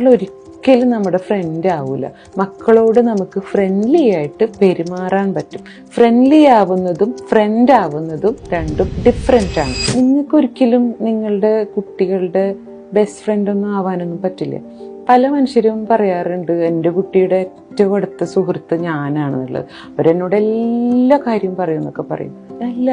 മക്കൾ ഒരിക്കലും നമ്മുടെ ഫ്രണ്ട് ആവൂല. മക്കളോട് നമുക്ക് ഫ്രണ്ട്ലി ആയിട്ട് പെരുമാറാൻ പറ്റും. ഫ്രണ്ട്ലി ആവുന്നതും ഫ്രണ്ട് ആവുന്നതും രണ്ടും ഡിഫറെൻ്റ് ആണ്. നിങ്ങൾക്കൊരിക്കലും നിങ്ങളുടെ കുട്ടികളുടെ ബെസ്റ്റ് ഫ്രണ്ടൊന്നും ആവാനൊന്നും പറ്റില്ല. പല മനുഷ്യരും പറയാറുണ്ട് എൻ്റെ കുട്ടിയുടെ ഏറ്റവും അടുത്ത സുഹൃത്ത് ഞാനാണെന്നുള്ളത്. അവരെന്നോട് എല്ലാ കാര്യവും പറയുമെന്നൊക്കെ പറയും. അല്ല,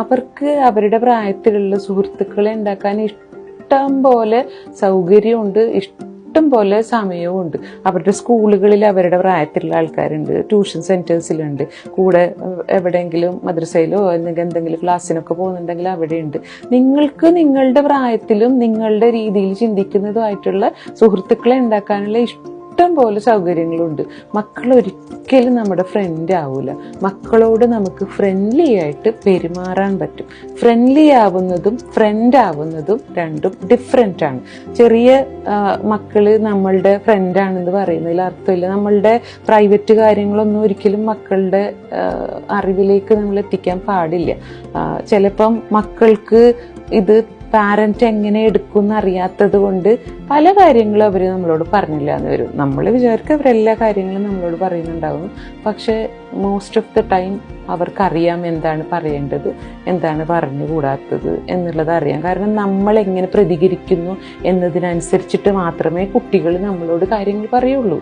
അവർക്ക് അവരുടെ പ്രായത്തിലുള്ള സുഹൃത്തുക്കളെ ഉണ്ടാക്കാൻ ഇഷ്ടം പോലെ സൗകര്യമുണ്ട്, ഇഷ്ടം പോലെ സമയവും ഉണ്ട്. അവരുടെ സ്കൂളുകളിൽ അവരുടെ പ്രായത്തിലുള്ള ആൾക്കാരുണ്ട്, ട്യൂഷൻ സെൻറ്റേഴ്സിലുണ്ട്, കൂടെ എവിടെയെങ്കിലും മദ്രസയിലോ അല്ലെങ്കിൽ എന്തെങ്കിലും ക്ലാസ്സിനൊക്കെ പോകുന്നുണ്ടെങ്കിൽ അവിടെയുണ്ട്. നിങ്ങൾക്ക് നിങ്ങളുടെ പ്രായത്തിലും നിങ്ങളുടെ രീതിയിൽ ചിന്തിക്കുന്നതുമായിട്ടുള്ള സുഹൃത്തുക്കളെ ഉണ്ടാക്കാനുള്ള ഇഷ്ടം പോലെ സൗകര്യങ്ങളുണ്ട്. മക്കൾ ഒരിക്കലും നമ്മുടെ ഫ്രണ്ട് ആവൂല. മക്കളോട് നമുക്ക് ഫ്രണ്ട്ലി ആയിട്ട് പെരുമാറാൻ പറ്റും. ഫ്രണ്ട്ലി ആവുന്നതും ഫ്രണ്ട് ആവുന്നതും രണ്ടും ഡിഫറെൻ്റ് ആണ്. ചെറിയ മക്കള് നമ്മളുടെ ഫ്രണ്ടാണെന്ന് പറയുന്നതിൽ അർത്ഥമില്ല. നമ്മളുടെ പ്രൈവറ്റ് കാര്യങ്ങളൊന്നും ഒരിക്കലും മക്കളുടെ അറിവിലേക്ക് നമ്മൾ എത്തിക്കാൻ പാടില്ല. ചിലപ്പം മക്കൾക്ക് ഇത് പാരന്റ് എങ്ങനെ എടുക്കുമെന്ന് അറിയാത്തത് കൊണ്ട് പല കാര്യങ്ങളും അവർ നമ്മളോട് പറഞ്ഞില്ല എന്ന് വരും. നമ്മൾ വിചാരിക്കും അവരെല്ലാ കാര്യങ്ങളും നമ്മളോട് പറയുന്നുണ്ടാവും. പക്ഷെ മോസ്റ്റ് ഓഫ് ദ ടൈം അവർക്കറിയാം എന്താണ് പറയേണ്ടത്, എന്താണ് പറഞ്ഞുകൂടാത്തത് എന്നുള്ളത് അറിയാം. കാരണം നമ്മൾ എങ്ങനെ പ്രതികരിക്കുന്നു എന്നതിനനുസരിച്ചിട്ട് മാത്രമേ കുട്ടികൾ നമ്മളോട് കാര്യങ്ങൾ പറയുള്ളൂ.